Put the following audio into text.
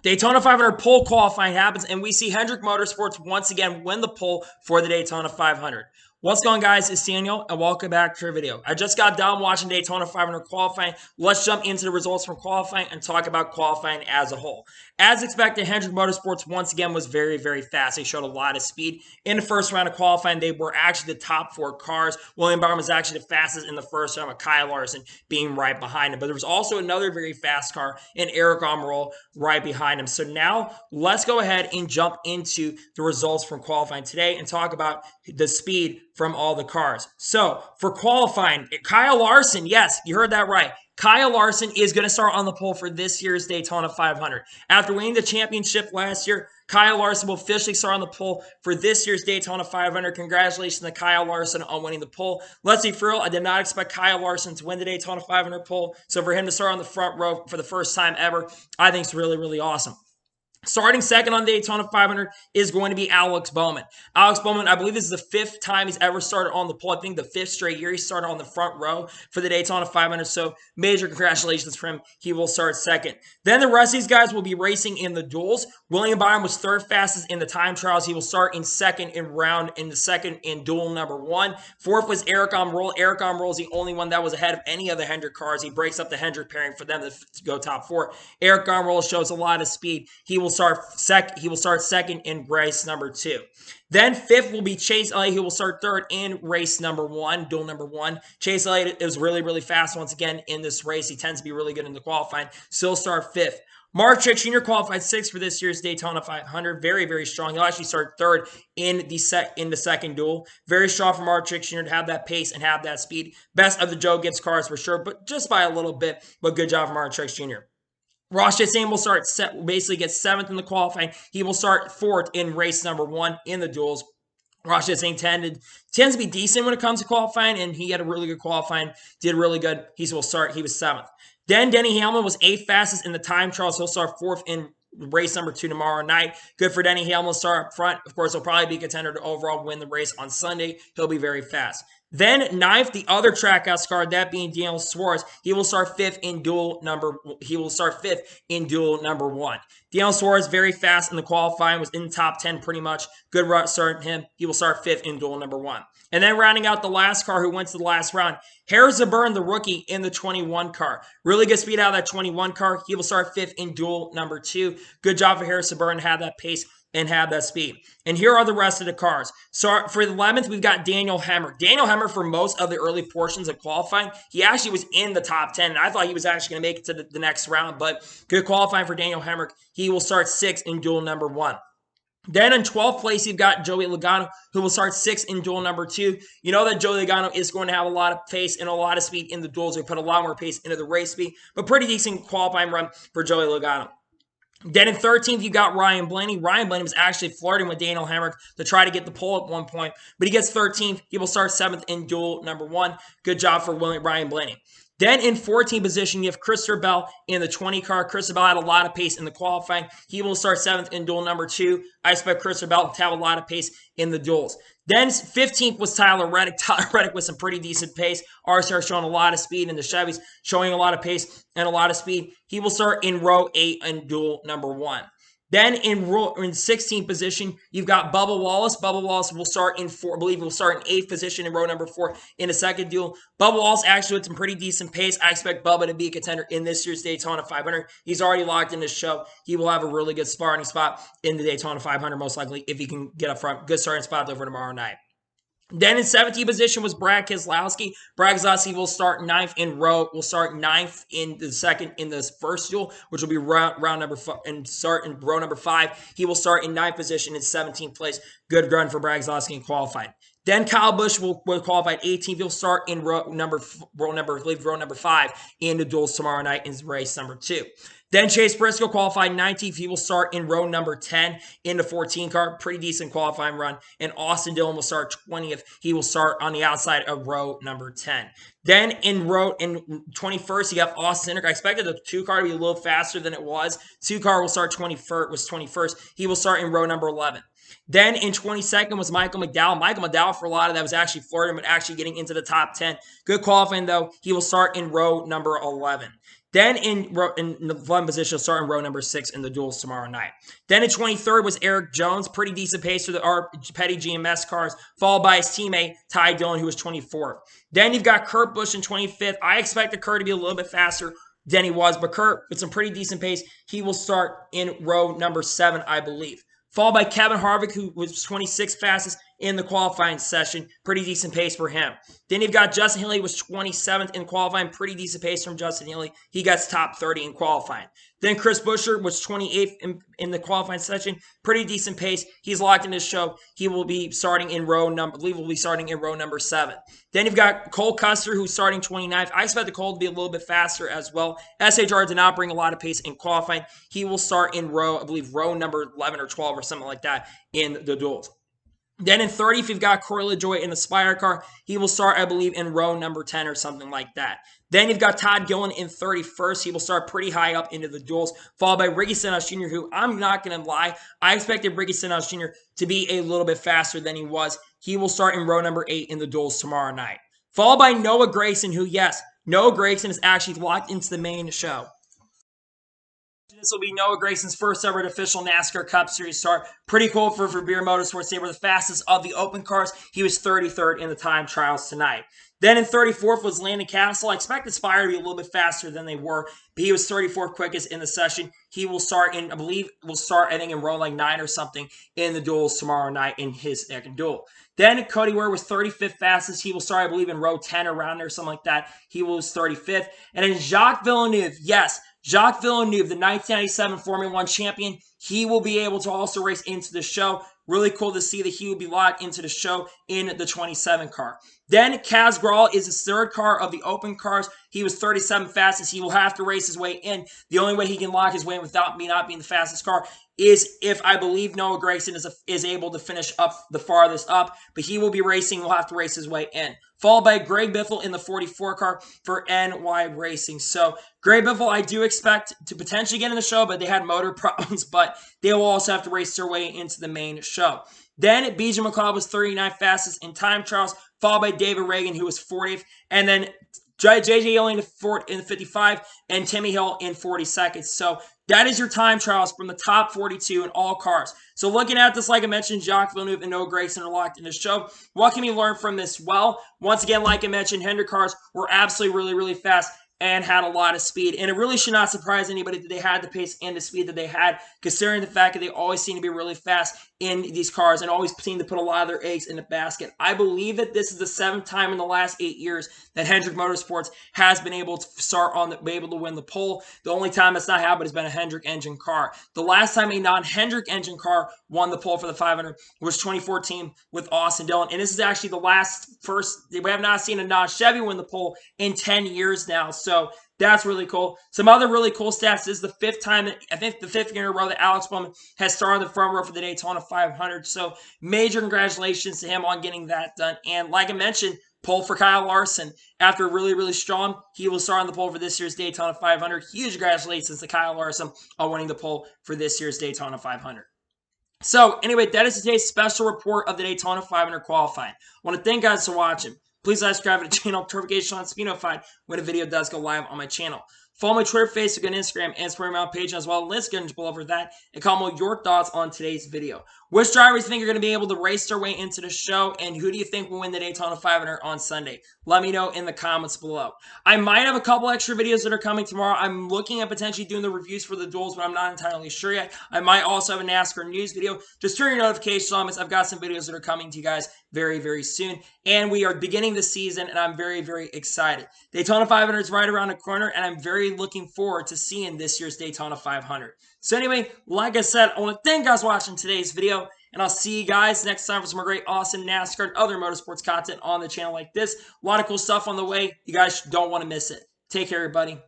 Daytona 500 pole qualifying happens, and we see Hendrick Motorsports once again win the pole for the Daytona 500. What's going on, guys? It's Daniel, and welcome back to our video. I just got done watching Daytona 500 qualifying. Let's jump into the results from qualifying and talk about qualifying as a whole. As expected, Hendrick Motorsports once again was very, very fast. They showed a lot of speed. In the first round of qualifying, they were actually the top 4 cars. William Byron was actually the fastest in the first round, with Kyle Larson being right behind him. But there was also another very fast car, and Eric Almirola right behind him. So now let's go ahead and jump into the results from qualifying today and talk about the speed from all the cars. So for qualifying, Kyle Larson, yes, you heard that right. Kyle Larson is going to start on the pole for this year's Daytona 500. After winning the championship last year, Kyle Larson will officially start on the pole for this year's Daytona 500. Congratulations to Kyle Larson on winning the pole. Let's be for real, I did not expect Kyle Larson to win the Daytona 500 pole. So for him to start on the front row for the first time ever, I think it's really, really awesome. Starting second on the Daytona 500 is going to be Alex Bowman. Alex Bowman, I believe this is the 5th time he's ever started on the pole. I think the 5th straight year he started on the front row for the Daytona 500. So major congratulations for him. He will start second. Then the rest of these guys will be racing in the duels. William Byron was 3rd fastest in the time trials. He will start in second in duel number 1. 4th was Eric Almirola. Eric Almirola is the only one that was ahead of any of the Hendrick cars. He breaks up the Hendrick pairing for them to go top 4. Eric Almirola shows a lot of speed. He will start second in race number 2. Then 5th will be Chase Elliott, who will start 3rd in race number 1, duel number 1. Chase Elliott is really, really fast once again in this race. He tends to be really good in the qualifying. Still start 5th. Mark Trick Jr. qualified 6th for this year's Daytona 500. Very, very strong. He'll actually start 3rd in the second duel. Very strong for Mark Trick Jr. to have that pace and have that speed. Best of the Joe Gibbs cars for sure, but just by a little bit. But good job for Mark Trick Jr. Ross Chastain will basically get 7th in the qualifying. He will start 4th in race number 1 in the duels. Ross Chastain tends to be decent when it comes to qualifying, and he had a really good qualifying, did really good. He was 7th. Then Denny Hamlin was 8th fastest in the time trials. He'll start 4th in race number 2 tomorrow night. Good for Denny Hamlin to start up front. Of course, he'll probably be a contender to overall win the race on Sunday. He'll be very fast. Then 9th, the other trackhouse car, that being Daniel Suarez, he will start 5th in duel number 1. Daniel Suarez very fast in the qualifying, was in the top 10 pretty much. Good run starting him. He will start 5th in duel number 1. And then rounding out the last car who went to the last round, Harrison Burton, the rookie, in the 21 car. Really good speed out of that 21 car. He will start 5th in duel number 2. Good job for Harrison Burton to have that pace and have that speed. And here are the rest of the cars. So for the 11th, we've got Daniel Hemrick. Daniel Hemrick, for most of the early portions of qualifying, he actually was in the top 10. And I thought he was actually going to make it to the next round, but good qualifying for Daniel Hemrick. He will start 6th in duel number 1. Then in 12th place, you've got Joey Logano, who will start 6th in duel number 2. You know that Joey Logano is going to have a lot of pace and a lot of speed in the duels. He put a lot more pace into the race speed, but pretty decent qualifying run for Joey Logano. Then in 13th, you got Ryan Blaney. Ryan Blaney was actually flirting with Daniel Hemrick to try to get the pole at one point, but he gets 13th. He will start 7th in duel number 1. Good job for Ryan Blaney. Then in 14th position, you have Christopher Bell in the 20 car. Christopher Bell had a lot of pace in the qualifying. He will start 7th in duel number 2. I expect Christopher Bell to have a lot of pace in the duels. Then 15th was Tyler Reddick. Tyler Reddick with some pretty decent pace. RCR showing a lot of speed, and the Chevys showing a lot of pace and a lot of speed. He will start in row 8 in duel number 1. Then in 16th position, you've got Bubba Wallace. Bubba Wallace will start in 4, I believe he'll start in 8th position in row number 4 in the second duel. Bubba Wallace actually with some pretty decent pace. I expect Bubba to be a contender in this year's Daytona 500. He's already locked in this show. He will have a really good starting spot in the Daytona 500, most likely, if he can get up front. Good starting spot over tomorrow night. Then in 17th position was Brad Keselowski. Brad Keselowski will start 9th in row the first duel, which will be round number 5, and start in row number 5. He will start in 9th position in 17th place. Good run for Brad Keselowski in qualifying. Then Kyle Busch will qualify at 18th. He'll start in row number 5 in the duels tomorrow night in race number 2. Then Chase Briscoe qualified 19th. He will start in row number 10 in the 14 car. Pretty decent qualifying run. And Austin Dillon will start 20th. He will start on the outside of row number 10. Then in 21st, you have Austin Cindric. I expected the 2 car to be a little faster than it was. 2 car will start 21st. He will start in row number 11. Then in 22nd was Michael McDowell. Michael McDowell, for a lot of that, was actually flirting, but actually getting into the top 10. Good qualifying, though. He will start in row number 11. Then in the one position, start in row number 6 in the duels tomorrow night. Then in 23rd was Eric Jones, pretty decent pace for the Petty GMS cars, followed by his teammate Ty Dillon, who was 24th. Then you've got Kurt Busch in 25th. I expected Kurt to be a little bit faster than he was, but Kurt, with some pretty decent pace, he will start in row number 7, I believe. Followed by Kevin Harvick, who was 26th fastest in the qualifying session. Pretty decent pace for him. Then you've got Justin Haley, was 27th in qualifying. Pretty decent pace from Justin Haley. He got top 30 in qualifying. Then Chris Buescher was 28th in the qualifying session. Pretty decent pace. He's locked in his show. He will be starting in row number, I believe will be starting in row number 7. Then you've got Cole Custer, who's starting 29th. I expect the Cole to be a little bit faster as well. SHR did not bring a lot of pace in qualifying. He will start in row, I believe, row number 11 or 12 or something like that in the duels. Then in 30th, you've got Corey LaJoie in the Spire car. He will start, I believe, in row number 10 or something like that. Then you've got Todd Gillen in 31st. He will start pretty high up into the duels, followed by Ricky Stenhouse Jr., who I'm not going to lie, I expected Ricky Stenhouse Jr. to be a little bit faster than he was. He will start in row number 8 in the duels tomorrow night. Followed by Noah Gragson, who, yes, Noah Gragson is actually locked into the main show. This will be Noah Gragson's first ever official NASCAR Cup Series start. Pretty cool for Beer Motorsports. They were the fastest of the open cars. He was 33rd in the time trials tonight. Then in 34th was Landon Castle. I expected Spire to be a little bit faster than they were, but he was 34th quickest in the session. He will start in, I believe, I think in row like 9 or something in the duels tomorrow night in his second duel. Then Cody Ware was 35th fastest. He will start, I believe, in row 10 around there, something like that. He was 35th. And then Jacques Villeneuve, yes, Jacques Villeneuve, the 1997 Formula 1 champion, he will be able to also race into the show. Really cool to see that he will be locked into the show in the 27 car. Then Kaz Grala is his third car of the open cars. He was 37th fastest. He will have to race his way in. The only way he can lock his way in without me not being the fastest car is if I believe Noah Gragson is able to finish up the farthest up. But he will be racing. Will have to race his way in. Followed by Greg Biffle in the 44 car for NY Racing. So Greg Biffle, I do expect to potentially get in the show, but they had motor problems. But they will also have to race their way into the main show. Then BJ McLeod was 39th fastest in time trials, followed by David Reagan, who was 40th. And then JJ Ewing in the 55 and Timmy Hill in 42nd. So that is your time trials from the top 42 in all cars. So looking at this, like I mentioned, Jacques Villeneuve and Noah Gragson are locked in the show. What can we learn from this? Well, once again, like I mentioned, Hendrick cars were absolutely really, really fast and had a lot of speed. And it really should not surprise anybody that they had the pace and the speed that they had, considering the fact that they always seem to be really fast in these cars and always seem to put a lot of their eggs in the basket. I believe that this is the 7th time in the last 8 years that Hendrick Motorsports has been able to be able to win the pole. The only time it's not happened has been a Hendrick engine car. The last time a non-Hendrick engine car won the pole for the 500 was 2014 with Austin Dillon. And this is actually we have not seen a non-Chevy win the pole in 10 years now. So that's really cool. Some other really cool stats is the 5th time, I think the 5th year in a row that Alex Bowman has started the front row for the Daytona 500. So major congratulations to him on getting that done. And like I mentioned, pole for Kyle Larson. After really, really strong, he will start on the pole for this year's Daytona 500. Huge congratulations to Kyle Larson on winning the pole for this year's Daytona 500. So anyway, that is today's special report of the Daytona 500 qualifying. I want to thank you guys for watching. Please subscribe to the channel, notification on to be notified when a video does go live on my channel. Follow my Twitter, Facebook, and Instagram, and Instagram page as well. Let's get into below for that and comment your thoughts on today's video. Which drivers do you think are going to be able to race their way into the show, and who do you think will win the Daytona 500 on Sunday? Let me know in the comments below. I might have a couple extra videos that are coming tomorrow. I'm looking at potentially doing the reviews for the duels, but I'm not entirely sure yet. I might also have a NASCAR news video. Just turn your notifications on, because I've got some videos that are coming to you guys very, very soon. And we are beginning the season, and I'm very, very excited. Daytona 500 is right around the corner, and I'm very looking forward to seeing this year's Daytona 500. So anyway, like I said, I want to thank you guys for watching today's video, and I'll see you guys next time for some more great, awesome NASCAR and other motorsports content on the channel like this. A lot of cool stuff on the way. You guys don't want to miss it. Take care, everybody.